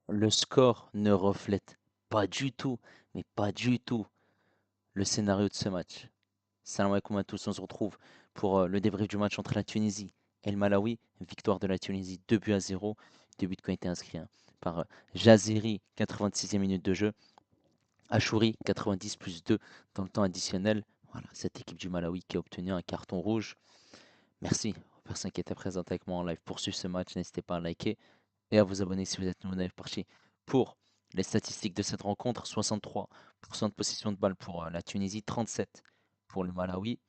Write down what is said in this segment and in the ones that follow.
le score ne reflète pas du tout, mais pas du tout, le scénario de ce match. Salam alaikum à tous, on se retrouve pour le débrief du match entre la Tunisie et le Malawi. Victoire de la Tunisie 2 buts à 0. Deux buts qui ont été inscrits par Jaziri, 86e minute de jeu. Achouri, 90 plus 2 dans le temps additionnel. Voilà, cette équipe du Malawi qui a obtenu un carton rouge. Merci aux personnes qui étaient présentes avec moi en live pour suivre ce match. N'hésitez pas à liker et à vous abonner si vous êtes nouveau dans la partie. Pour les statistiques de cette rencontre, 63% de possession de balle pour la Tunisie, 37 pour le Malawi,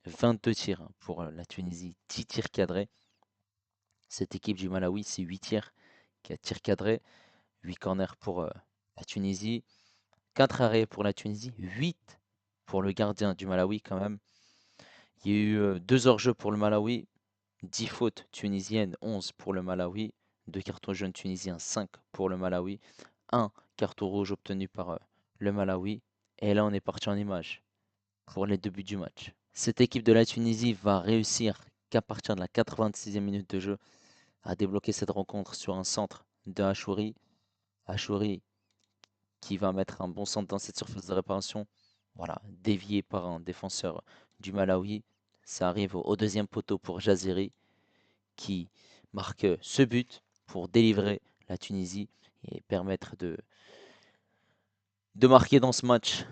22 tirs pour la Tunisie, 10 tirs cadrés. Cette équipe du Malawi, c'est 8 tirs, 4 tirs cadrés, 8 corners pour la Tunisie, 4 arrêts pour la Tunisie, 8 pour le gardien du Malawi quand même. Il y a eu 2 hors-jeu pour le Malawi, 10 fautes tunisiennes, 11 pour le Malawi, 2 cartons jaunes tunisiens, 5 pour le Malawi, un carton rouge obtenu par le Malawi. Et là, on est parti en image pour les deux buts du match. Cette équipe de la Tunisie va réussir qu'à partir de la 86e minute de jeu à débloquer cette rencontre sur un centre de Achouri. Achouri qui va mettre un bon centre dans cette surface de réparation. Voilà, dévié par un défenseur du Malawi. Ça arrive au deuxième poteau pour Jaziri qui marque ce but pour délivrer la Tunisie et permettre de marquer dans ce match.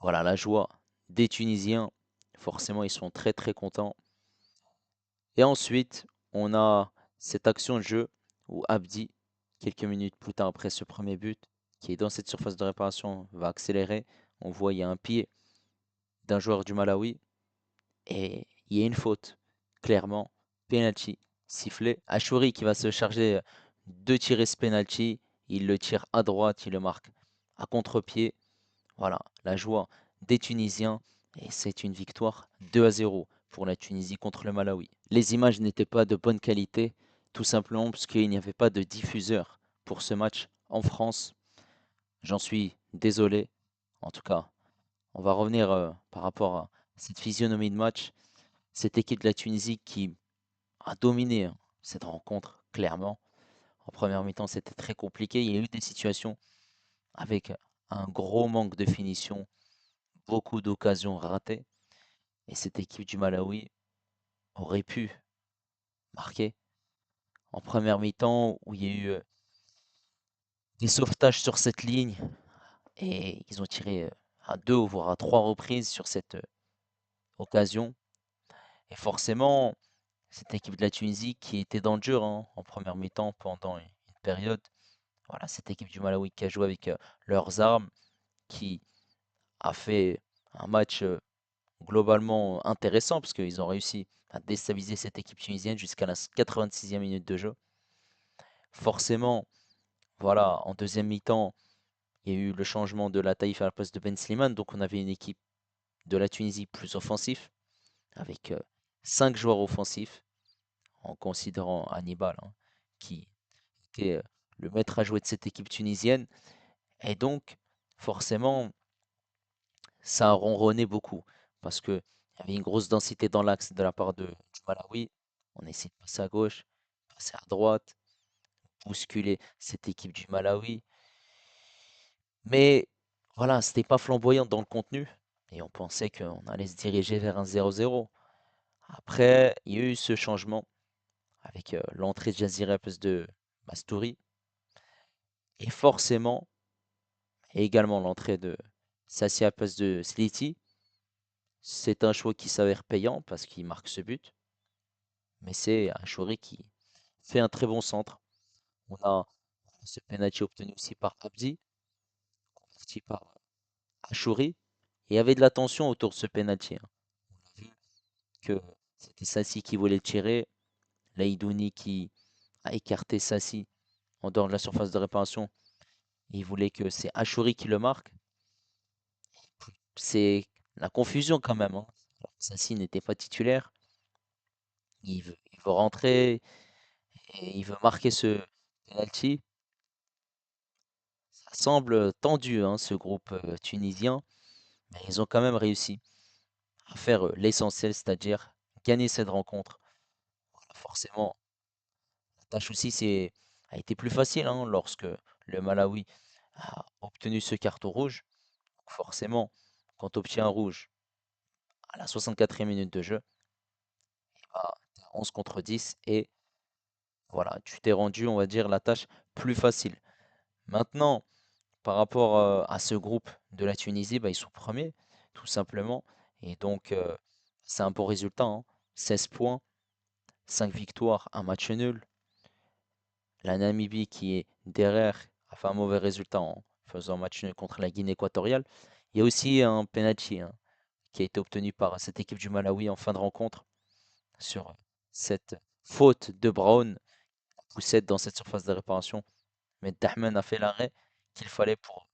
Voilà la joie des Tunisiens. Forcément, ils sont très très contents. Et ensuite, on a cette action de jeu où Abdi, quelques minutes plus tard après ce premier but, qui est dans cette surface de réparation, va accélérer. On voit il y a un pied d'un joueur du Malawi et il y a une faute. Clairement, penalty, sifflé. Achouri qui va se charger de tirer ce penalty. Il le tire à droite, il le marque à contre-pied. Voilà, la joie des Tunisiens. Et c'est une victoire 2-0 pour la Tunisie contre le Malawi. Les images n'étaient pas de bonne qualité, tout simplement parce qu'il n'y avait pas de diffuseur pour ce match en France. J'en suis désolé. En tout cas, on va revenir par rapport à cette physionomie de match. Cette équipe de la Tunisie qui a dominé cette rencontre, clairement. En première mi-temps, c'était très compliqué. Il y a eu des situations avec un gros manque de finition, beaucoup d'occasions ratées. Et cette équipe du Malawi aurait pu marquer en première mi-temps où il y a eu des sauvetages sur cette ligne et ils ont tiré à deux voire à trois reprises sur cette occasion. Et forcément, cette équipe de la Tunisie qui était dans le dur en première mi-temps pendant une période. Voilà, cette équipe du Malawi qui a joué avec leurs armes, qui a fait un match globalement intéressant parce qu'ils ont réussi à déstabiliser cette équipe tunisienne jusqu'à la 86e minute de jeu. Forcément, voilà, en deuxième mi-temps, il y a eu le changement de la Taïf à la place de Ben Slimane, donc on avait une équipe de la Tunisie plus offensif, avec 5 joueurs offensifs, en considérant Hannibal, qui était le maître à jouer de cette équipe tunisienne. Et donc, forcément, ça a ronronné beaucoup, parce qu'il y avait une grosse densité dans l'axe de la part du Malawi. On essaie de passer à gauche, passer à droite, bousculer cette équipe du Malawi. Mais voilà, c'était pas flamboyant dans le contenu, et on pensait qu'on allait se diriger vers un 0-0. Après, il y a eu ce changement avec l'entrée de Jazira à place de Mastouri, et forcément, et également l'entrée de Sassi à place de Sliti. C'est un choix qui s'avère payant parce qu'il marque ce but, mais c'est un Chouri qui fait un très bon centre. On a ce penalty obtenu aussi par Abdi, converti par Achouri. Et il y avait de la tension autour de ce penalty. On a vu que c'était Sassi qui voulait le tirer, Laïdouni qui a écarté Sassi en dehors de la surface de réparation. Il voulait que c'est Achouri qui le marque. C'est la confusion quand même. Sassi n'était pas titulaire. Il veut rentrer et il veut marquer ce penalty. Ça semble tendu, ce groupe tunisien, mais ils ont quand même réussi à faire l'essentiel, c'est-à-dire gagner cette rencontre. Voilà, forcément, la tâche aussi, c'est a été plus facile hein, lorsque le Malawi a obtenu ce carton rouge. Forcément, quand tu obtiens un rouge à la 64e minute de jeu, bah, t'es à 11 contre 10 et voilà, tu t'es rendu, on va dire, la tâche plus facile. Maintenant, par rapport à ce groupe de la Tunisie, bah, ils sont premiers, tout simplement. Et donc, c'est un bon résultat, hein. 16 points, 5 victoires, un match nul. La Namibie qui est derrière a fait un mauvais résultat en faisant un match nul contre la Guinée équatoriale. Il y a aussi un penalty hein, qui a été obtenu par cette équipe du Malawi en fin de rencontre sur cette faute de Brown, poussette dans cette surface de réparation. Mais Dahman a fait l'arrêt qu'il fallait pour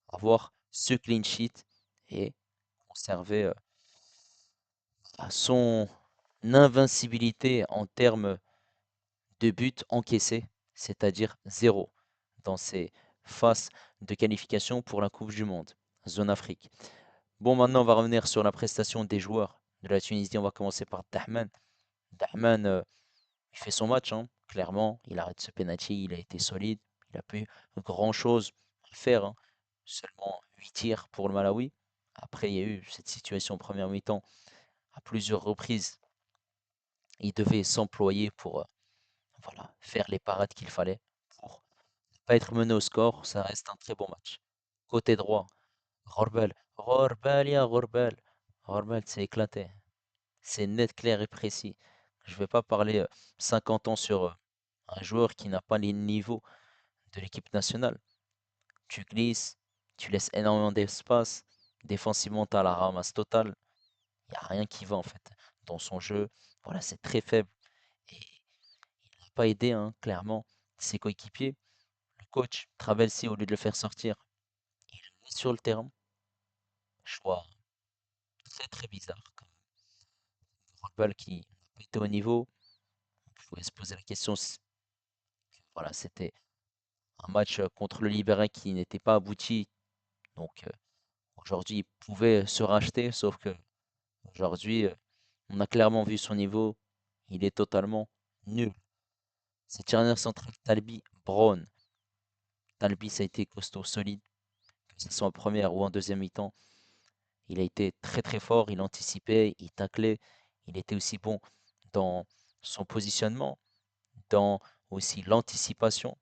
avoir ce clean sheet et conserver son invincibilité en termes de buts encaissés, c'est-à-dire zéro dans ses phases de qualification pour la Coupe du Monde, zone Afrique. Bon, maintenant, on va revenir sur la prestation des joueurs de la Tunisie. On va commencer par Dahman. Dahman, il fait son match, hein, clairement. Il arrête ce penalty, il a été solide. Il a pas eu grand-chose à faire, hein. Seulement 8 tirs pour le Malawi. Après, il y a eu cette situation en première mi-temps à plusieurs reprises. Il devait s'employer pour voilà, faire les parades qu'il fallait pour ne pas être mené au score. Ça reste un très bon match. Côté droit, Rorbel. Rorbel, ya Rorbel. Rorbel s'est éclaté. C'est net, clair et précis. Je ne vais pas parler 50 ans sur un joueur qui n'a pas les niveaux de l'équipe nationale. Tu glisses, tu laisses énormément d'espace. Défensivement, tu as la ramasse totale. Il n'y a rien qui va en fait dans son jeu. Voilà, c'est très faible. Et il n'a pas aidé, hein, clairement, ses coéquipiers. Le coach, Travelsi, au lieu de le faire sortir, il le laisse sur le terrain. Choix très très bizarre. Comme Rothball qui n'a pas été au niveau. On pouvait se poser la question. Voilà, c'était un match contre le Libérin qui n'était pas abouti. Donc aujourd'hui, il pouvait se racheter, sauf que aujourd'hui, on a clairement vu son niveau. Il est totalement nul. C'est charnière centrale Talbi, Brown. Talbi, ça a été costaud, solide, que ce soit en première ou en deuxième mi-temps. Il a été très très fort, il anticipait, il taclait. Il était aussi bon dans son positionnement, dans aussi l'anticipation,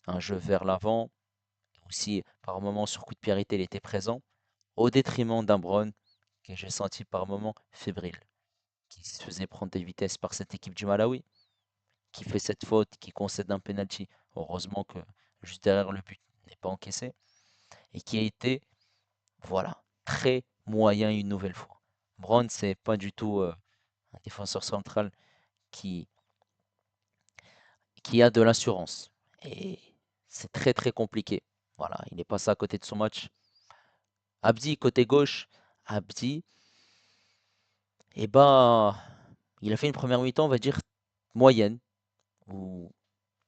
un jeu vers l'avant, aussi par moments sur coup de pied arrêté, il était présent, au détriment d'un Brown que j'ai senti par moments fébrile, qui se faisait prendre des vitesses par cette équipe du Malawi, qui fait cette faute, qui concède un penalty. Heureusement que juste derrière le but n'est pas encaissé, et qui a été, voilà, très moyen une nouvelle fois. Brown, c'est pas du tout un défenseur central qui, qui a de l'assurance. Et c'est très très compliqué. Voilà, il est passé à côté de son match. Abdi, côté gauche, Abdi, eh ben, il a fait une première mi-temps, on va dire, moyenne, où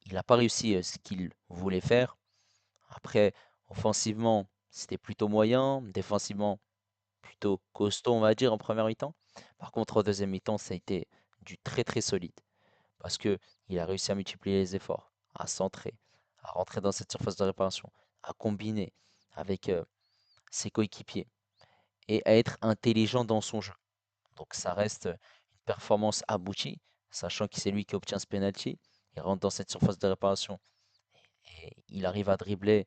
il n'a pas réussi ce qu'il voulait faire. Après, offensivement, c'était plutôt moyen, défensivement, plutôt costaud, on va dire, en première mi-temps. Par contre, en deuxième mi-temps, ça a été du très très solide, parce que il a réussi à multiplier les efforts, à centrer, à rentrer dans cette surface de réparation, à combiner avec ses coéquipiers et à être intelligent dans son jeu. Donc ça reste une performance aboutie, sachant que c'est lui qui obtient ce penalty. Il rentre dans cette surface de réparation et il arrive à dribbler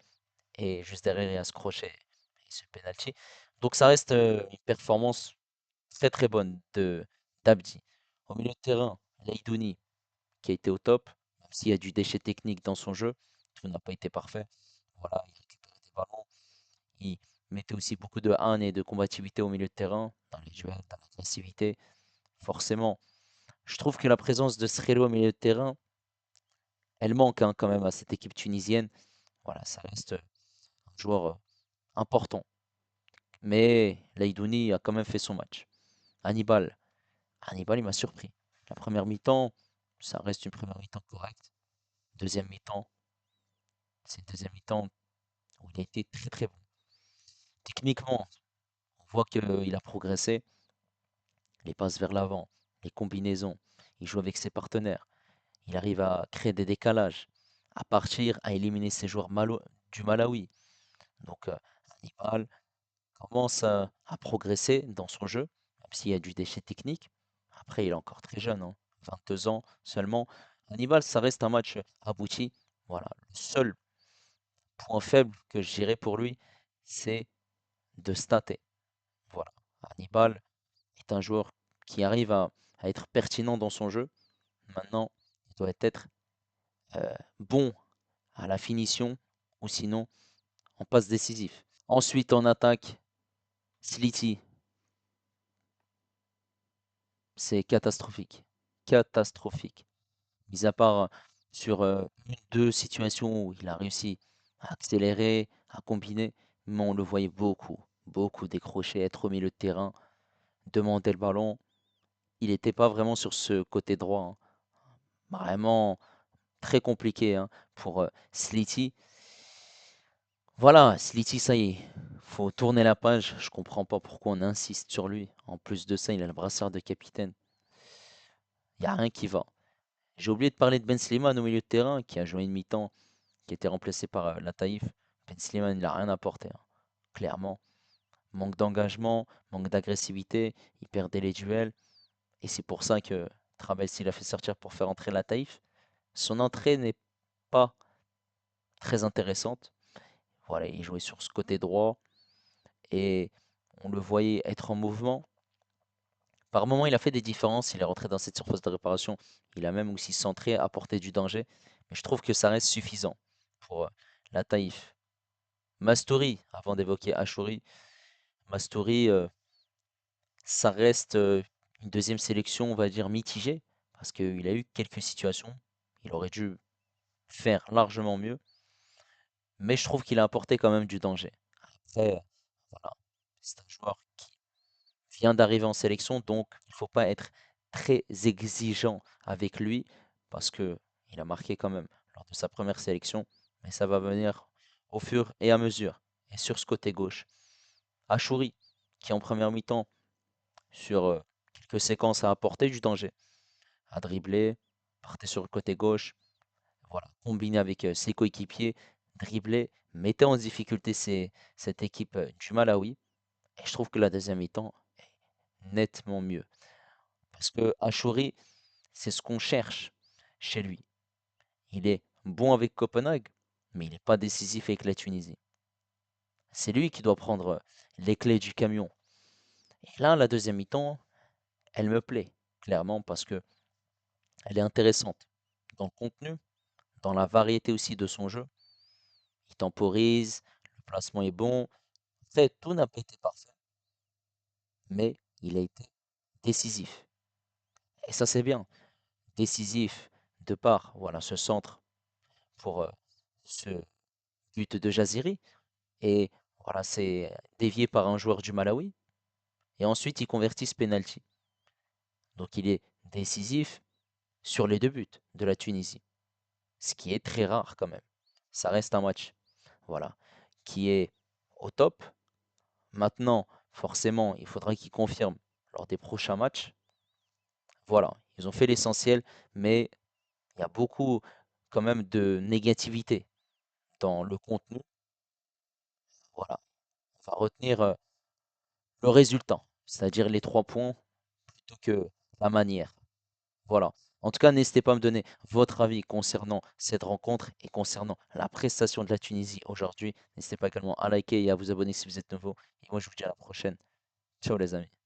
et juste derrière il y a ce crochet et ce penalty. Donc ça reste une performance très très bonne de d'Abdi. Au milieu de terrain, Leidouni qui a été au top, même s'il y a du déchet technique dans son jeu, tout n'a pas été parfait. Voilà, il récupérait des ballons, il mettait aussi beaucoup de haine et de combativité au milieu de terrain, dans les duels, dans l'agressivité. Forcément, je trouve que la présence de Srelo au milieu de terrain, elle manque hein, quand même à cette équipe tunisienne. Voilà, ça reste un joueur important. Mais Leidouni a quand même fait son match. Hannibal, Hannibal, il m'a surpris. La première mi-temps, ça reste une première mi-temps correcte. Deuxième mi-temps, c'est une deuxième mi-temps où il a été très très bon. Techniquement, on voit qu'il a progressé. Les passes vers l'avant, les combinaisons, il joue avec ses partenaires. Il arrive à créer des décalages, à partir, à éliminer ces joueurs du Malawi. Donc, Hannibal commence à progresser dans son jeu, même s'il y a du déchet technique. Après, il est encore très jeune, hein, 22 ans seulement. Hannibal, ça reste un match abouti. Voilà, le seul point faible que je dirais pour lui, c'est de stater. Voilà, Hannibal est un joueur qui arrive à être pertinent dans son jeu. Maintenant, il doit être bon à la finition ou sinon en passe décisif. Ensuite, en attaque, Slity, c'est catastrophique. Catastrophique. Mis à part sur une, deux situations où il a réussi à accélérer, à combiner, mais on le voyait beaucoup, beaucoup décrocher, être au milieu de terrain, demander le ballon. Il n'était pas vraiment sur ce côté droit, hein. Vraiment très compliqué, hein, pour Slity. Voilà, Slity, ça y est, faut tourner la page. Je comprends pas pourquoi on insiste sur lui. En plus de ça, il a le brassard de capitaine. Il n'y a rien qui va. J'ai oublié de parler de Ben Slimane au milieu de terrain, qui a joué une mi-temps, qui a été remplacé par Lataïf. Ben Slimane, il n'a rien apporté, hein, clairement. Manque d'engagement, manque d'agressivité, il perdait les duels. Et c'est pour ça que Trabelsi l'a fait sortir pour faire entrer Lataïf. Son entrée n'est pas très intéressante. Voilà, il jouait sur ce côté droit et on le voyait être en mouvement. Par moments, il a fait des différences, il est rentré dans cette surface de réparation, il a même aussi centré, apporté du danger, mais je trouve que ça reste suffisant pour la Taïf. Mastouri, avant d'évoquer Achouri, Mastouri, ça reste une deuxième sélection, on va dire, mitigée, parce qu'il a eu quelques situations, il aurait dû faire largement mieux, mais je trouve qu'il a apporté quand même du danger. Après, voilà, c'est un joueur qui vient d'arriver en sélection, donc il ne faut pas être très exigeant avec lui parce que il a marqué quand même lors de sa première sélection, mais ça va venir au fur et à mesure. Et sur ce côté gauche, Achouri, qui en première mi-temps, sur quelques séquences, a apporté du danger, a dribblé, partait sur le côté gauche, voilà, combiné avec ses coéquipiers, dribblé, mettait en difficulté cette équipe du Malawi. Et je trouve que la deuxième mi-temps est nettement mieux. Parce que Achouri, c'est ce qu'on cherche chez lui. Il est bon avec Copenhague, mais il n'est pas décisif avec la Tunisie. C'est lui qui doit prendre les clés du camion. Et là, la deuxième mi-temps, elle me plaît, clairement, parce que elle est intéressante dans le contenu, dans la variété aussi de son jeu. Il temporise, le placement est bon. Après, tout n'a pas été parfait, mais il a été décisif. Et ça, c'est bien. Décisif de par, voilà, ce centre pour ce but de Jaziri. Et voilà, c'est dévié par un joueur du Malawi. Et ensuite, ils convertissent penalty. Donc, il est décisif sur les deux buts de la Tunisie. Ce qui est très rare quand même. Ça reste un match, voilà, qui est au top. Maintenant, forcément, il faudra qu'il confirme lors des prochains matchs. Voilà, ils ont fait l'essentiel, mais il y a beaucoup quand même de négativité dans le contenu. Voilà, on va retenir le résultat, c'est-à-dire les 3 points plutôt que la manière. Voilà. En tout cas, n'hésitez pas à me donner votre avis concernant cette rencontre et concernant la prestation de la Tunisie aujourd'hui. N'hésitez pas également à liker et à vous abonner si vous êtes nouveau. Et moi, je vous dis à la prochaine. Ciao les amis.